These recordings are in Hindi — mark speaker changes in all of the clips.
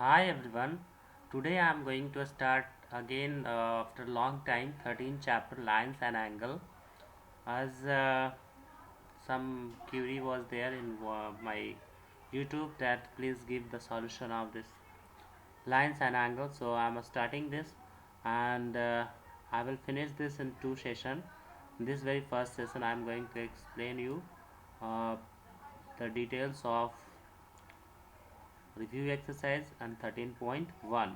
Speaker 1: Hi everyone. Today I am going to start again after a long time 13 chapter lines and angle as some query was there in my YouTube that please give the solution of this lines and angle. So I am starting this and I will finish this in two session. In this very first session I am going to explain you uh, the details of review exercise and 13.1.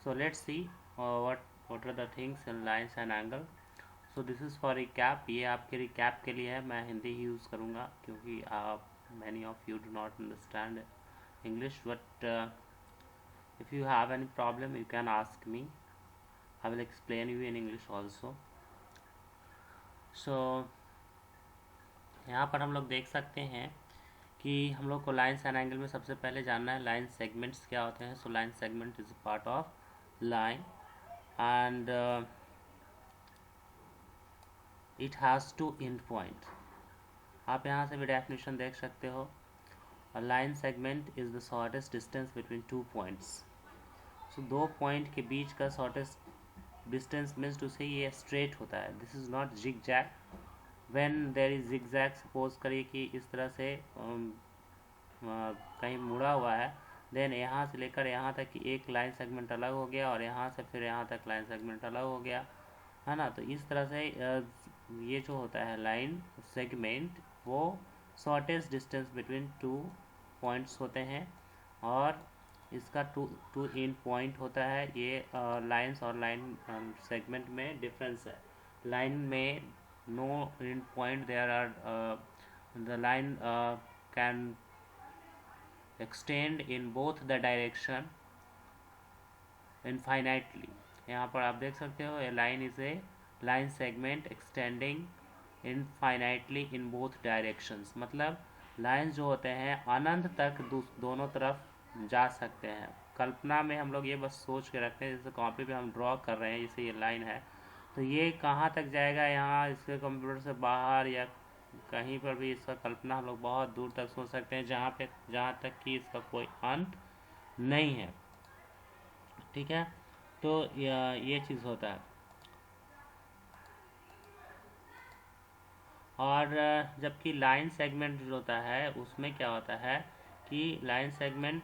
Speaker 1: So let's see what are the things in lines and angle. So this is for recap. ये आपके recap के लिए है. मैं हिंदी ही यूज़ करूँगा क्योंकि आप many of you do not understand English, but if you have any problem you can ask me. I will explain you in English also. So यहाँ पर हम लोग देख सकते हैं कि हम लोग को लाइन्स एंड एंगल में सबसे पहले जानना है लाइन सेगमेंट्स क्या होते हैं. So line segment is a part of line and it has two end point. आप यहाँ से भी डेफिनेशन देख सकते हो. A line segment is the shortest distance between two points. So दो पॉइंट के बीच का shortest distance means to say ये straight होता है. This is not zigzag. When there is zigzag, suppose करिए कि इस तरह से कहीं मुड़ा हुआ है, देन यहाँ से लेकर यहाँ तक की एक लाइन सेगमेंट अलग हो गया और यहाँ से फिर यहाँ तक लाइन सेगमेंट अलग हो गया है ना. तो इस तरह से ये जो होता है लाइन सेगमेंट वो shortest distance between two points होते हैं और इसका टू एंड पॉइंट होता है. ये लाइंस और लाइन सेगमेंट में डिफरेंस है. लाइन में no end point, there are the line can extend in both the direction infinitely. यहाँ पर आप देख सकते हो a line is a line segment extending infinitely in both directions. मतलब लाइन जो होते हैं अनंत तक दोनों तरफ जा सकते हैं. कल्पना में हम लोग ये बस सोच के रखते हैं, जैसे कॉपी पे हम ड्रॉ कर रहे हैं, जैसे ये लाइन है तो ये कहाँ तक जाएगा, यहाँ इसके कंप्यूटर से बाहर या कहीं पर भी इसका कल्पना हम लोग बहुत दूर तक सोच सकते हैं जहाँ तक कि इसका कोई अंत नहीं है. ठीक है, तो ये चीज़ होता है. और जबकि लाइन सेगमेंट जो होता है उसमें क्या होता है कि लाइन सेगमेंट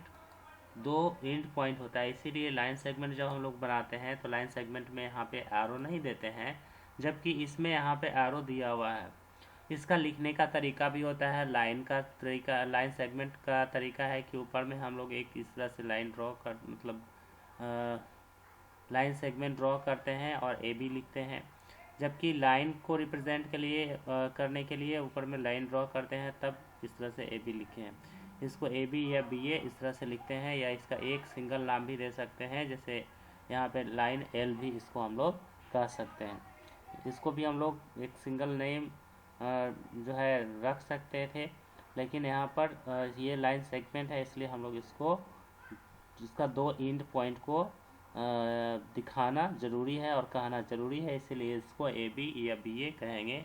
Speaker 1: दो एंड पॉइंट होता है. इसीलिए लाइन सेगमेंट जब हम लोग बनाते हैं तो लाइन सेगमेंट में यहाँ पे एरो नहीं देते हैं, जबकि इसमें यहाँ पे एरो दिया हुआ है. इसका लिखने का तरीका भी होता है. लाइन का तरीका, लाइन सेगमेंट का तरीका है कि ऊपर में हम लोग एक इस तरह से लाइन ड्रॉ कर मतलब लाइन सेगमेंट ड्रॉ करते हैं और ए बी लिखते हैं. जबकि लाइन को रिप्रेजेंट के लिए करने के लिए ऊपर में लाइन ड्रॉ करते हैं, तब इस तरह से ए बी लिखे हैं. इसको ए बी या बी ए इस तरह से लिखते हैं, या इसका एक सिंगल नाम भी दे सकते हैं, जैसे यहाँ पे लाइन एल भी इसको हम लोग कह सकते हैं. इसको भी हम लोग एक सिंगल नेम जो है रख सकते थे, लेकिन यहाँ पर ये लाइन सेगमेंट है इसलिए हम लोग इसका दो एंड पॉइंट को दिखाना ज़रूरी है और कहना ज़रूरी है, इसीलिए इसको ए बी या बी ए कहेंगे.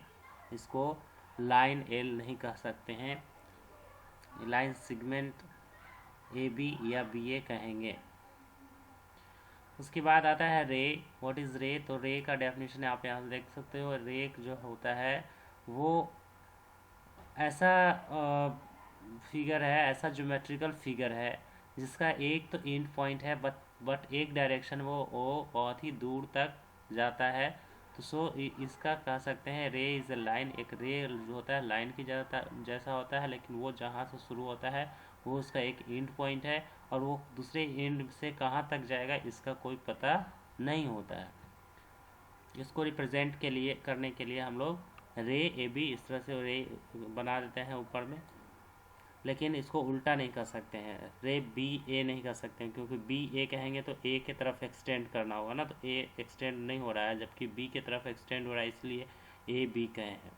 Speaker 1: इसको लाइन एल नहीं कह सकते हैं, लाइन सेगमेंट ए बी या बी ए कहेंगे. उसके बाद आता है रे. व्हाट इज़ रे? तो रे का डेफिनेशन आप यहाँ देख सकते हो. रे जो होता है वो ऐसा फिगर है, ऐसा ज्योमेट्रिकल फिगर है जिसका एक तो एंड पॉइंट है बट एक डायरेक्शन वो बहुत ही दूर तक जाता है. तो सो इसका कह सकते हैं रे इज़ अ लाइन. एक रे जो होता है लाइन की जैसा होता है, लेकिन वो जहाँ से शुरू होता है वो उसका एक एंड पॉइंट है और वो दूसरे एंड से कहाँ तक जाएगा इसका कोई पता नहीं होता है. इसको रिप्रेजेंट के लिए करने के लिए हम लोग रे ए बी इस तरह से रे बना देते हैं ऊपर में, लेकिन इसको उल्टा नहीं कर सकते हैं. रे बी ए नहीं कर सकते हैं क्योंकि बी ए कहेंगे तो ए की तरफ एक्सटेंड करना होगा ना, तो ए एक्सटेंड नहीं हो रहा है जबकि बी की तरफ एक्सटेंड हो रहा है, इसलिए ए बी कहे हैं.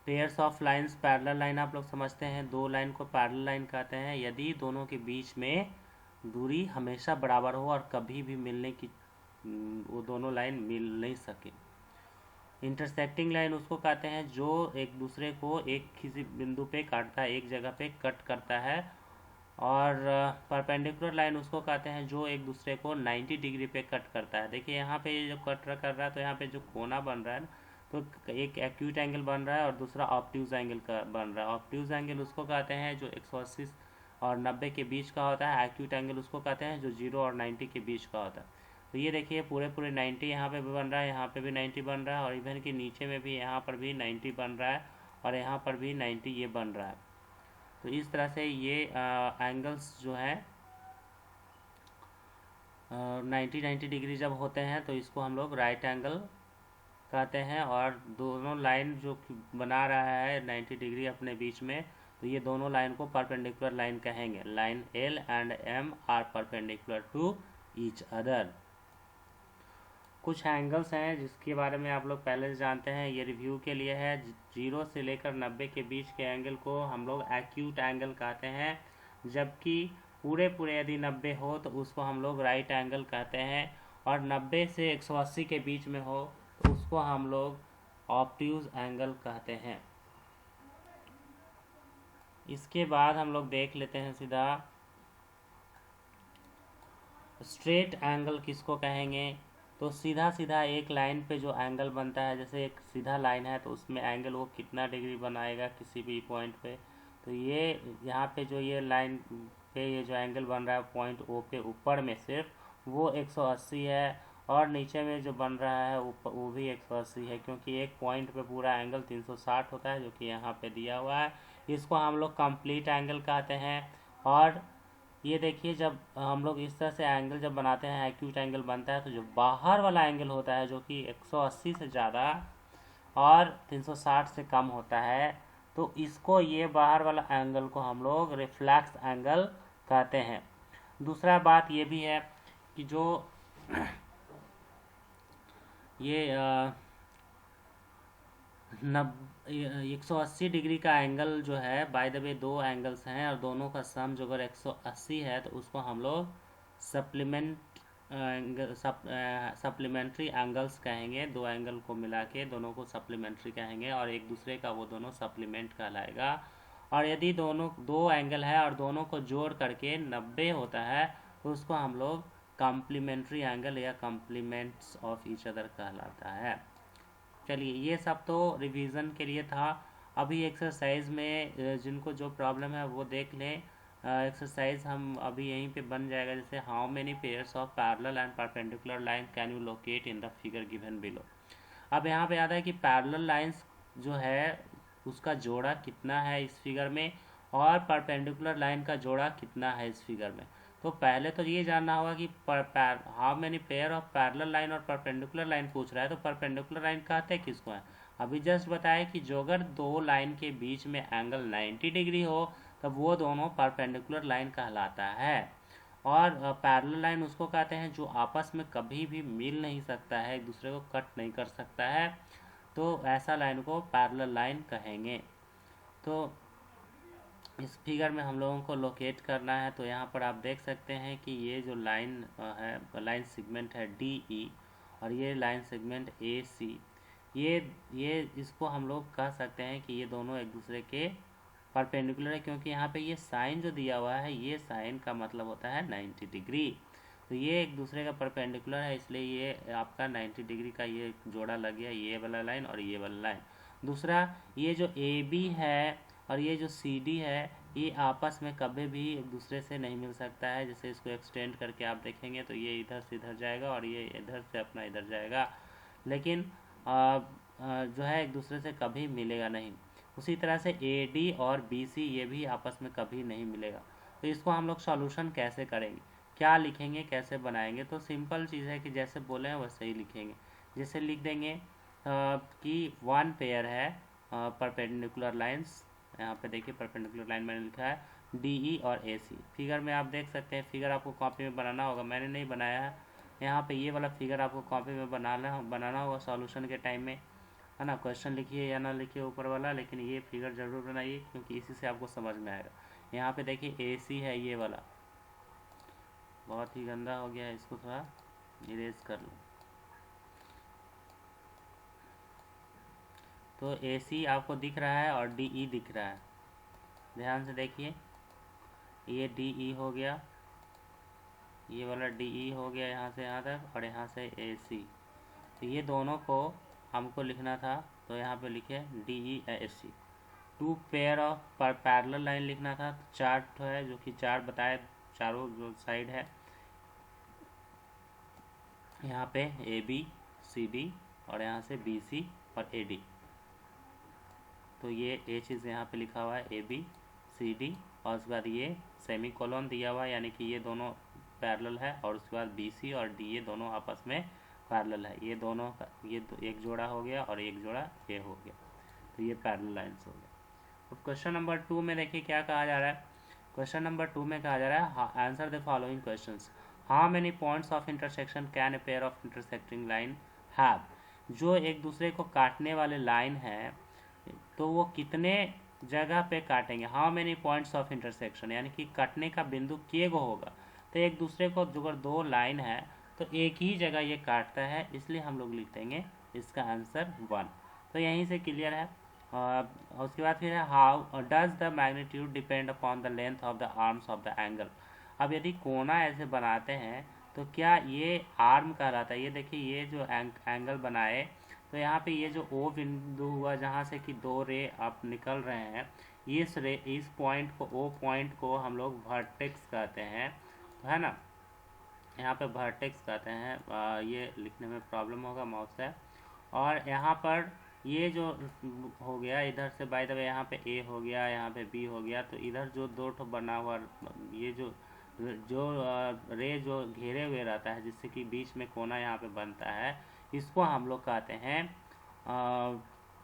Speaker 1: Pairs of lines, parallel line आप लोग समझते हैं. दो लाइन को पैरेलल लाइन कहते हैं यदि दोनों के बीच में दूरी हमेशा बराबर हो और कभी भी मिलने की वो दोनों लाइन मिल नहीं सके. इंटरसेक्टिंग लाइन उसको कहते हैं जो एक दूसरे को एक किसी बिंदु पे काटता है, एक जगह पे कट करता है और परपेंडिकुलर लाइन उसको कहते हैं जो एक दूसरे को 90 डिग्री पे कट करता है। देखिए यहाँ पे ये जो कट कर रहा है तो यहाँ पे जो कोना बन रहा है ना, तो एक एक्यूट एंगल बन रहा है और दूसरा ऑब्ट्यूज एंगल का बन रहा है। ऑब्ट्यूज एंगल उसको कहते हैं जो 180 और 90 के बीच का होता है। एक्यूट एंगल उसको कहते हैं जो 0 और 90 के बीच का होता है। तो ये देखिए पूरे 90 यहाँ पे भी बन रहा है, यहाँ पे भी 90 बन रहा है, और इवन कि नीचे में भी यहाँ पर भी 90 बन रहा है, और यहाँ पर भी 90 ये बन रहा है। तो इस तरह से ये एंगल्स जो है 90 डिग्री जब होते हैं तो इसको हम लोग राइट एंगल कहते हैं। और दोनों लाइन जो बना रहा है 90 डिग्री अपने बीच में, तो ये दोनों लाइन को परपेंडिकुलर लाइन कहेंगे। Line L and M are perpendicular to each other. कुछ एंगल्स हैं जिसके बारे में आप लोग पहले से जानते हैं, ये रिव्यू के लिए है। 0 से लेकर 90 के बीच के एंगल को हम लोग एक्यूट एंगल कहते हैं, जबकि पूरे यदि 90 हो तो उसको हम लोग राइट एंगल कहते हैं, और 90 से 180 के बीच में हो तो उसको हम लोग ऑब्ट्यूज एंगल कहते हैं। इसके बाद हम लोग देख लेते हैं सीधा स्ट्रेट एंगल किसको कहेंगे। तो सीधा सीधा एक लाइन पे जो एंगल बनता है, जैसे एक सीधा लाइन है तो उसमें एंगल वो कितना डिग्री बनाएगा किसी भी पॉइंट पे, तो ये यहाँ पे जो ये लाइन पे ये जो एंगल बन रहा है पॉइंट ओ पे ऊपर में सिर्फ वो 180 है, और नीचे में जो बन रहा है वो भी 180 है, क्योंकि एक पॉइंट पे पूरा एंगल 360 होता है जो कि यहाँ पे दिया हुआ है। इसको हम लोग कंप्लीट एंगल कहते हैं। और ये देखिए जब हम लोग इस तरह से एंगल जब बनाते हैं, एक्यूट एंगल बनता है, तो जो बाहर वाला एंगल होता है जो कि 180 से ज़्यादा और 360 से कम होता है, तो इसको ये बाहर वाला एंगल को हम लोग रिफ्लेक्स एंगल कहते हैं। दूसरा बात ये भी है कि जो ये 180 डिग्री का एंगल जो है, बाय द वे दो एंगल्स हैं और दोनों का सम जो अगर 180 है तो उसको हम लोग सप्लीमेंट्री एंगल्स कहेंगे। दो एंगल को मिला के दोनों को सप्लीमेंट्री कहेंगे, और एक दूसरे का वो दोनों सप्लीमेंट कहलाएगा। और यदि दोनों दो एंगल है और दोनों को जोड़ करके 90 होता है तो उसको हम लोग कॉम्प्लीमेंट्री एंगल या कॉम्प्लीमेंट्स ऑफ ईच अदर कहलाता है। चलिए ये सब तो रिवीजन के लिए था। अभी एक्सरसाइज में जिनको जो प्रॉब्लम है वो देख लें। एक्सरसाइज हम अभी यहीं पे बन जाएगा, जैसे how many pairs of parallel and perpendicular line can you locate in the figure given below. अब यहाँ पे आता है कि पैरेलल लाइंस जो है उसका जोड़ा कितना है इस फिगर में, और परपेंडिकुलर लाइन का जोड़ा कितना है इस फिगर में। तो पहले तो ये जानना होगा कि how many pair of parallel line और परपेंडिकुलर लाइन पूछ रहा है, तो परपेंडिकुलर लाइन कहते हैं किसको है। अभी जस्ट बताया कि जो अगर दो लाइन के बीच में एंगल 90 डिग्री हो तब वो दोनों परपेंडिकुलर लाइन कहलाता है। और पैरेलल लाइन उसको कहते हैं जो आपस में कभी भी मिल नहीं सकता है, एक दूसरे को कट नहीं कर सकता है, तो ऐसा लाइन को पैरेलल लाइन कहेंगे। तो इस फिगर में हम लोगों को लोकेट करना है, तो यहाँ पर आप देख सकते हैं कि ये जो लाइन है, लाइन सेगमेंट है DE, और ये लाइन सेगमेंट AC, ये इसको हम लोग कह सकते हैं कि ये दोनों एक दूसरे के परपेंडिकुलर है, क्योंकि यहाँ पे ये साइन जो दिया हुआ है, ये साइन का मतलब होता है 90 डिग्री। तो ये एक दूसरे का परपेंडिकुलर है, इसलिए ये आपका 90 डिग्री का ये जोड़ा लग गया, ये वाला लाइन और ये वाला लाइन। दूसरा, ये जो AB है और ये जो CD है, ये आपस में कभी भी एक दूसरे से नहीं मिल सकता है। जैसे इसको एक्सटेंड करके आप देखेंगे तो ये इधर से इधर जाएगा और ये इधर से अपना इधर जाएगा, लेकिन जो है एक दूसरे से कभी मिलेगा नहीं। उसी तरह से AD और BC ये भी आपस में कभी नहीं मिलेगा। तो इसको हम लोग सॉल्यूशन कैसे करेंगे, क्या लिखेंगे, कैसे बनाएंगे। तो सिंपल चीज़ है कि जैसे बोले हैं वैसे ही लिखेंगे। जैसे लिख देंगे कि वन पेयर है परपेंडिकुलर लाइंस, यहाँ पे देखिए परपेंडिकुलर लाइन मैंने लिखा है DE और AC। फिगर में आप देख सकते हैं, फिगर आपको कॉपी में बनाना होगा, मैंने नहीं बनाया है। यहाँ पे ये वाला फिगर आपको कॉपी में बनाना होगा सॉल्यूशन के टाइम में, है ना। क्वेश्चन लिखिए या ना लिखिए ऊपर वाला, लेकिन ये फिगर जरूर बनाइए क्योंकि इसी से आपको समझ में आएगा। यहाँ पे देखिए AC है ये वाला, बहुत ही गंदा हो गया है, इसको थोड़ा इरेज कर लो। तो AC आपको दिख रहा है और DE दिख रहा है, ध्यान से देखिए। ये डी ई हो गया, ये वाला डी ई हो गया यहाँ से यहाँ तक, और यहाँ से ए सी। तो ये दोनों को हमको लिखना था, तो यहाँ पे लिखे D E A C. Two pair of parallel line लिखना था, तो चार तो है जो कि चार बताए, चारों जो साइड है यहाँ पे ए बी सी डी, और यहाँ से बी सी और ए डी। तो ये चीज़ यहाँ पे लिखा हुआ है ए बी सी डी, और उसके बाद ये सेमी कोलन दिया हुआ है, यानी कि ये दोनों पैरेलल है, और उसके बाद बी सी और डी ये दोनों आपस में पैरेलल है। ये दोनों का ये एक जोड़ा हो गया और एक जोड़ा ये हो गया, तो ये पैरेलल लाइन्स हो गया। अब क्वेश्चन नंबर 2 में देखिए क्या कहा जा रहा है। क्वेश्चन नंबर 2 में कहा जा रहा है answer the following questions. How many points of intersection can a pair of intersecting line have. जो एक दूसरे को काटने वाले लाइन है तो वो कितने जगह पे काटेंगे। How many points of intersection, यानी कि काटने का बिंदु के गो होगा। तो एक दूसरे को अगर दो लाइन है तो एक ही जगह ये काटता है, इसलिए हम लोग लिख देंगे इसका आंसर 1। तो यहीं से क्लियर है। उसके बाद फिर है how does the magnitude depend upon the length of the arms of the angle. अब यदि कोना ऐसे बनाते हैं तो क्या ये आर्म कहलाता है। ये देखिए ये जो एंगल बनाए, तो यहाँ पे ये जो ओ बिंदु हुआ जहाँ से कि दो रे आप निकल रहे हैं, इस पॉइंट को, ओ पॉइंट को हम लोग वर्टेक्स कहते हैं, है ना। यहाँ पे वर्टेक्स कहते हैं। ये लिखने में प्रॉब्लम होगा माउस से। और यहाँ पर ये जो हो गया इधर से, बाय द वे यहाँ पे ए हो गया, यहाँ पे बी हो गया, तो इधर जो दो ठो बना हुआ ये जो रे जो घेरे हुए रहता है, जिससे कि बीच में कोना यहाँ पे बनता है, इसको हम लोग कहते हैं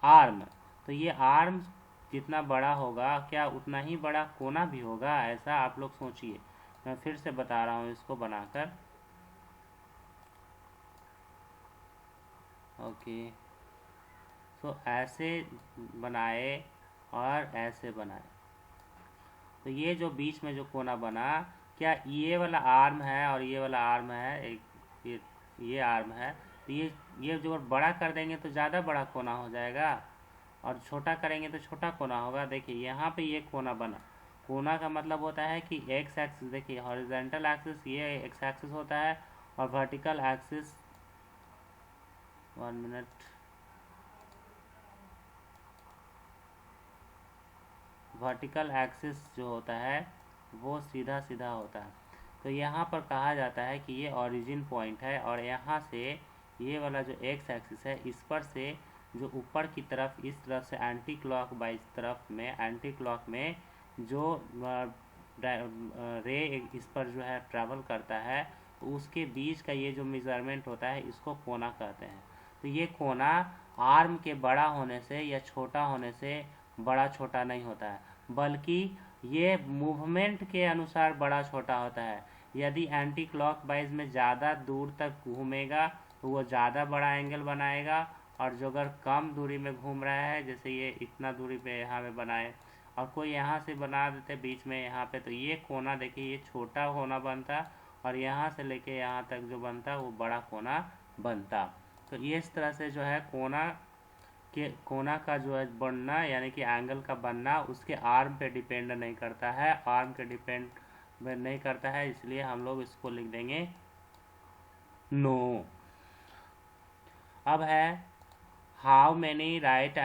Speaker 1: आर्म। तो ये आर्म जितना बड़ा होगा क्या उतना ही बड़ा कोना भी होगा, ऐसा आप लोग सोचिए। मैं फिर से बता रहा हूँ इसको बनाकर। ओके, तो ऐसे बनाए और ऐसे बनाए, तो ये जो बीच में जो कोना बना, क्या ये वाला आर्म है और ये वाला आर्म है, एक ये आर्म है, तो ये जो बड़ा कर देंगे तो ज़्यादा बड़ा कोना हो जाएगा, और छोटा करेंगे तो छोटा कोना होगा। देखिए यहाँ पे ये कोना बना। कोना का मतलब होता है कि एक्स एक्सिस, देखिए हॉरिजॉन्टल एक्सिस ये एक्स एक्सिस होता है, और vertical axis, 1 minute, vertical axis जो होता है वो सीधा सीधा होता है। तो यहाँ पर कहा जाता है कि ये ओरिजिन पॉइंट है, और यहाँ से ये वाला जो एक्स एक्सिस है, इस पर से जो ऊपर की तरफ, इस तरफ से एंटी क्लॉक वाइज तरफ में, एंटी क्लॉक में जो रे इस पर जो है ट्रैवल करता है, तो उसके बीच का ये जो मेजरमेंट होता है इसको कोना कहते हैं। तो ये कोना आर्म के बड़ा होने से या छोटा होने से बड़ा छोटा नहीं होता है, बल्कि ये मूवमेंट के अनुसार बड़ा छोटा होता है। यदि एंटी क्लॉकवाइज में ज़्यादा दूर तक घूमेगा तो वो ज़्यादा बड़ा एंगल बनाएगा, और जो अगर कम दूरी में घूम रहा है, जैसे ये इतना दूरी पे यहाँ पे बनाए और कोई यहाँ से बना देते बीच में यहाँ पे, तो ये कोना देखिए ये छोटा कोना बनता, और यहाँ से लेके यहाँ तक जो बनता वो बड़ा कोना बनता। तो ये इस तरह से जो है कोना का जो है बनना, यानी कि एंगल का बनना उसके आर्म पे डिपेंड नहीं करता है, आर्म के डिपेंड नहीं करता है, इसलिए हम लोग इसको लिख देंगे नो। अब है how many right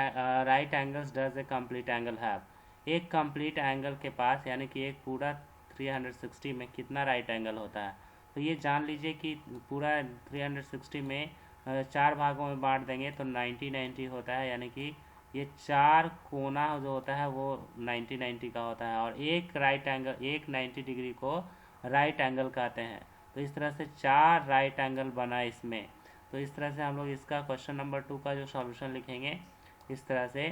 Speaker 1: angles does a complete angle have. एक कंप्लीट एंगल के पास, यानी कि एक पूरा 360 में कितना राइट एंगल होता है। तो ये जान लीजिए कि पूरा 360 में 4 भागों में बांट देंगे तो 90-90 होता है, यानी कि ये 4 कोना जो होता है वो 90-90 का होता है, और एक राइट एंगल, एक 90 डिग्री को राइट एंगल कहते हैं। तो इस तरह से 4 राइट एंगल बना इसमें। तो इस तरह से हम लोग इसका क्वेश्चन नंबर 2 का जो सॉल्यूशन लिखेंगे इस तरह से,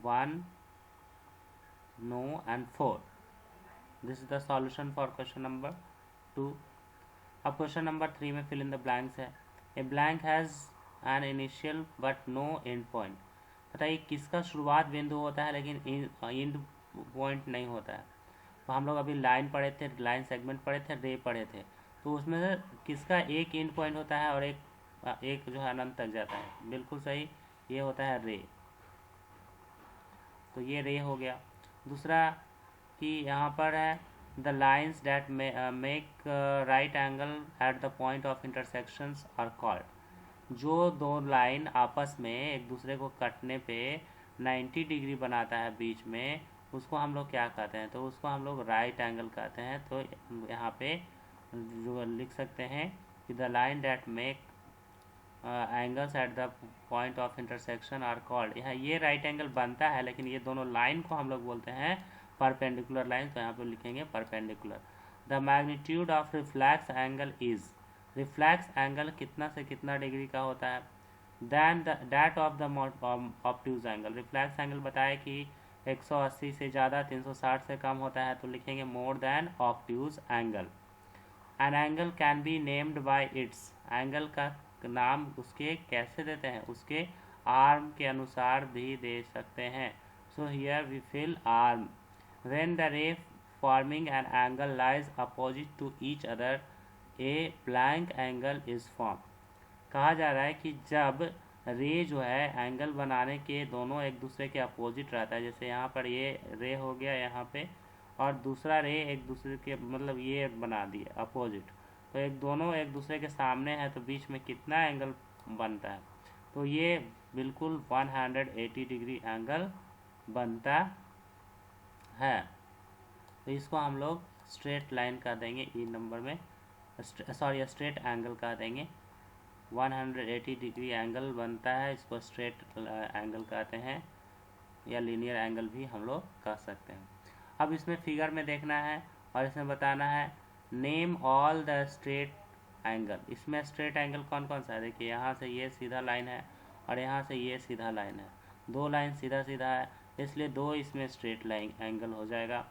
Speaker 1: 1, no and 4। This is the solution for question number 2। अब क्वेश्चन नंबर 3 में फिल इन द ब्लैंक्स है। A blank has an initial but no end point. बताइए किसका शुरुआत बिंदु होता है लेकिन एंड पॉइंट नहीं होता है। तो हम लोग अभी लाइन पढ़े थे, लाइन सेगमेंट पढ़े थे, रे पढ़े थे, तो उसमें से किसका एक एंड पॉइंट होता है और एक जो है अनंत तक जाता है। बिल्कुल सही, ये होता है रे। तो ये रे हो गया। दूसरा कि यहाँ पर है the lines that make right angle at the point of intersections are called. जो दो लाइन आपस में एक दूसरे को कटने पे 90 डिग्री बनाता है बीच में, उसको हम लोग क्या कहते हैं? तो उसको हम लोग राइट एंगल कहते हैं। तो यहाँ पे जो लिख सकते हैं कि the line that make angles at the point of intersection are called. यहाँ ये राइट एंगल बनता है, लेकिन ये दोनों लाइन को हम लोग बोलते हैं परपेंडिकुलर लाइन। तो यहाँ पे लिखेंगे perpendicular. The magnitude of reflex angle is, reflex angle कितना से कितना डिग्री का होता है? Than that of the obtuse angle. Reflex angle बताए कि 180 से ज़्यादा 360 से कम होता है, तो लिखेंगे more than obtuse angle. An angle can be named by it's, angle का नाम उसके कैसे देते हैं? उसके आर्म के अनुसार भी दे सकते हैं। So here we fill arm. When the ray forming an angle lies opposite to each other, a blank angle is form. कहा जा रहा है कि जब रे जो है एंगल बनाने के दोनों एक दूसरे के अपोजिट रहता है, जैसे यहाँ पर ये रे हो गया यहाँ पे, और दूसरा रे एक दूसरे के मतलब ये बना दिए अपोजिट, तो दोनों एक दूसरे के सामने है, तो बीच में कितना एंगल बनता है? तो ये बिल्कुल 180 डिग्री एंगल बनता है। तो इसको हम लोग स्ट्रेट लाइन कह देंगे, ई नंबर में सॉरी स्ट्रेट एंगल कह देंगे। 180 डिग्री एंगल बनता है, इसको स्ट्रेट एंगल कहते हैं, या लीनियर एंगल भी हम लोग कह सकते हैं। अब इसमें फिगर में देखना है और इसमें बताना है name all the straight angle. इसमें स्ट्रेट एंगल कौन कौन सा है? देखिए यहाँ से ये सीधा लाइन है और यहाँ से ये सीधा लाइन है, दो लाइन सीधा सीधा है, इसलिए दो इसमें स्ट्रेट लाइन एंगल हो जाएगा।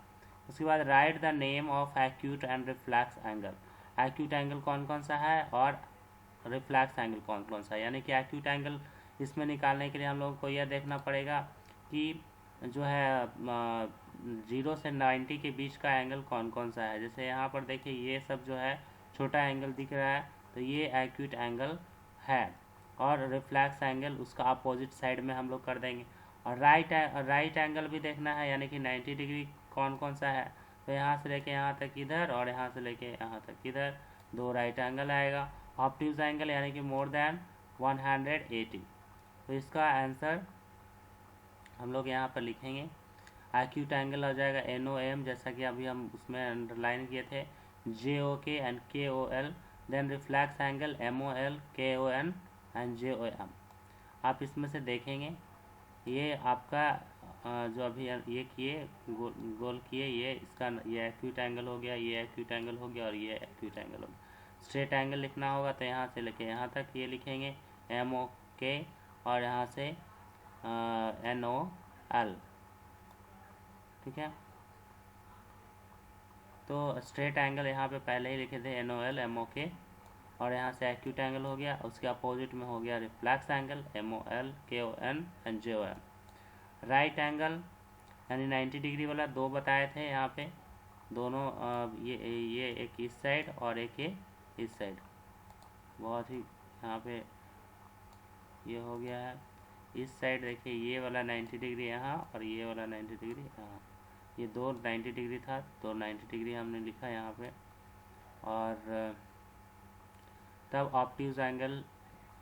Speaker 1: उसके बाद right the name of acute and reflex angle. Acute angle कौन कौन सा है और रिफ्लैक्स एंगल कौन कौन सा है? यानी कि एक्यूट एंगल इसमें निकालने के लिए हम लोगों को यह देखना पड़ेगा कि जो है 0 से 90 के बीच का एंगल कौन कौन सा है। जैसे यहाँ पर देखिए ये सब जो है छोटा एंगल दिख रहा है, तो ये एक्यूट एंगल है, और रिफ्लैक्स एंगल उसका अपोजिट साइड में हम लोग कर देंगे। और राइट एंगल भी देखना है, यानी कि 90 डिग्री कौन कौन सा है? तो यहाँ से लेके यहाँ तक इधर और यहाँ से लेके यहाँ तक इधर, दो राइट एंगल आएगा। ऑब्ट्यूज एंगल यानी कि मोर देन 180। तो इसका आंसर हम लोग यहाँ पर लिखेंगे। एक्यूट एंगल हो जाएगा NOM, जैसा कि अभी हम उसमें अंडरलाइन किए थे, JOK and KOL। Then reflex angle MOL, KON and JOM। आप इसमें से देखेंगे ये आपका जो अभी ये किए गोल किए, ये इसका ये एक्यूट एंगल हो गया, ये एक्यूट एंगल हो गया और ये एक्यूट एंगल हो गया। स्ट्रेट एंगल लिखना होगा तो यहाँ से लेके यहाँ तक ये लिखेंगे MOK, और यहाँ से NOL। ठीक है, तो स्ट्रेट एंगल यहाँ पे पहले ही लिखे थे NOL MOK, और यहाँ से एक्यूट एंगल हो गया, उसके अपोजिट में हो गया reflex angle MOL KON and JOM। Right angle यानी 90 डिग्री वाला दो बताए थे यहाँ पे, दोनों ये एक इस साइड और एक ये इस साइड, बहुत ही यहाँ पे ये हो गया है। इस साइड देखिए ये वाला 90 डिग्री यहाँ और ये वाला 90 डिग्री यहाँ, ये दो 90 डिग्री था, तो 90 डिग्री हमने लिखा यहाँ पे। और तब ऑब्ट्यूज एंगल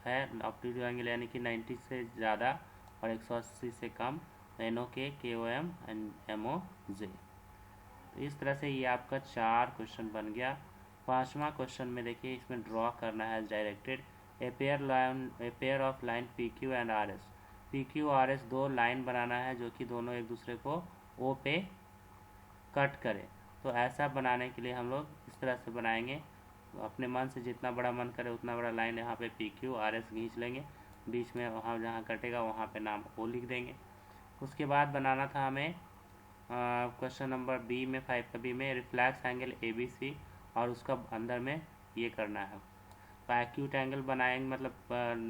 Speaker 1: है, ऑब्ट्यूज एंगल यानी कि 90 से ज़्यादा और 180 से कम, NOK KOM एंड MOJ। तो इस तरह से ये आपका 4 क्वेश्चन बन गया। 5वां क्वेश्चन में देखिए इसमें ड्रॉ करना है directed a pair of line PQ and RS। PQ RS दो लाइन बनाना है जो कि दोनों एक दूसरे को O पे कट करे। तो ऐसा बनाने के लिए हम लोग इस तरह से बनाएंगे, अपने मन से जितना बड़ा मन करे उतना बड़ा लाइन यहाँ पे PQ RS खींच लेंगे, बीच में वहाँ जहाँ कटेगा वहाँ पे नाम O लिख देंगे। उसके बाद बनाना था हमें क्वेश्चन नंबर B में 5 का B में रिफ्लैक्स एंगल ABC, और उसका अंदर में ये करना है। तो एक्यूट एंगल बनाएंगे, मतलब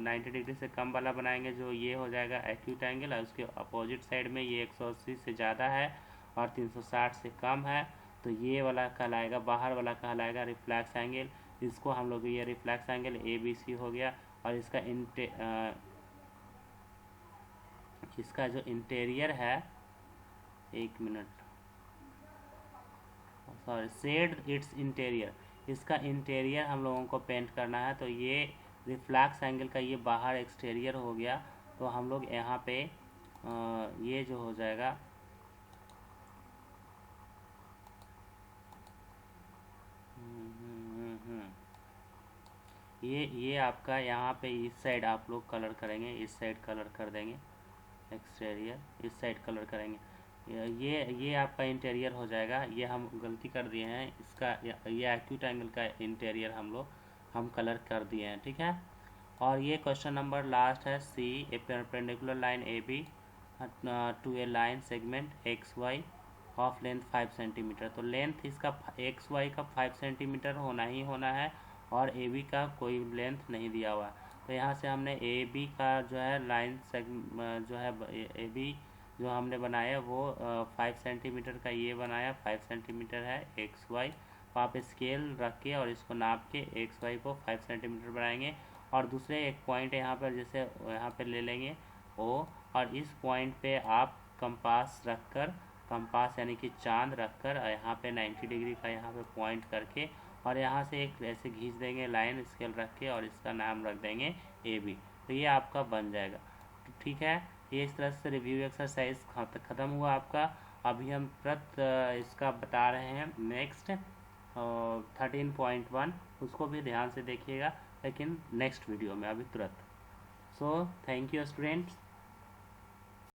Speaker 1: 90 डिग्री से कम वाला बनाएंगे, जो ये हो जाएगा एक्यूट एंगल, और उसके अपोजिट साइड में ये 180 से ज़्यादा है और 360 से कम है, तो ये वाला कहलाएगा, बाहर वाला कहलाएगा रिफ्लैक्स एंगल। इसको हम लोग ये रिफ्लैक्स एंगल ABC हो गया, और इसका जो इंटीरियर है एक minute, sorry, shade its interior, इसका इंटीरियर हम लोगों को पेंट करना है। तो ये रिफ्लैक्स एंगल का ये बाहर एक्सटीरियर हो गया। तो हम लोग यहाँ पे ये जो हो जाएगा, ये आपका यहाँ पे इस साइड आप लोग कलर करेंगे, इस साइड कलर कर देंगे, एक्सटीरियर इस साइड कलर करेंगे। ये आपका इंटीरियर हो जाएगा। ये हम गलती कर दिए हैं, इसका ये एक्यूट एंगल का इंटीरियर हम कलर कर दिए हैं, ठीक है। और ये क्वेश्चन नंबर लास्ट है, C a perpendicular line A B to a line segment X Y of length 5 centimetre. तो लेंथ इसका एक्स वाई का 5 सेंटीमीटर होना ही होना है, और ए बी का कोई लेंथ नहीं दिया हुआ। तो यहाँ से हमने ए बी का जो है लाइन जो है ए बी जो हमने बनाया वो 5 सेंटीमीटर का ये बनाया, 5 सेंटीमीटर है एक्स वाई। तो आप स्केल रख के और इसको नाप के एक्स वाई को 5 सेंटीमीटर बनाएंगे। और दूसरे एक पॉइंट यहाँ पर जैसे यहाँ पे ले लेंगे ओ, और इस पॉइंट पे आप कंपास रखकर, कंपास यानी कि चांद रखकर यहाँ पे 90 डिग्री का यहाँ पे पॉइंट करके, और यहाँ से एक ऐसे खींच देंगे लाइन स्केल रख के, और इसका नाम रख देंगे ए बी। तो ये आपका बन जाएगा। तो ठीक है, ये इस तरह से रिव्यू एक्सरसाइज ख़त्म हुआ आपका। अभी हम इसका बता रहे हैं नेक्स्ट 13.1, उसको भी ध्यान से देखिएगा, लेकिन नेक्स्ट वीडियो में, अभी तुरंत। So thank you students.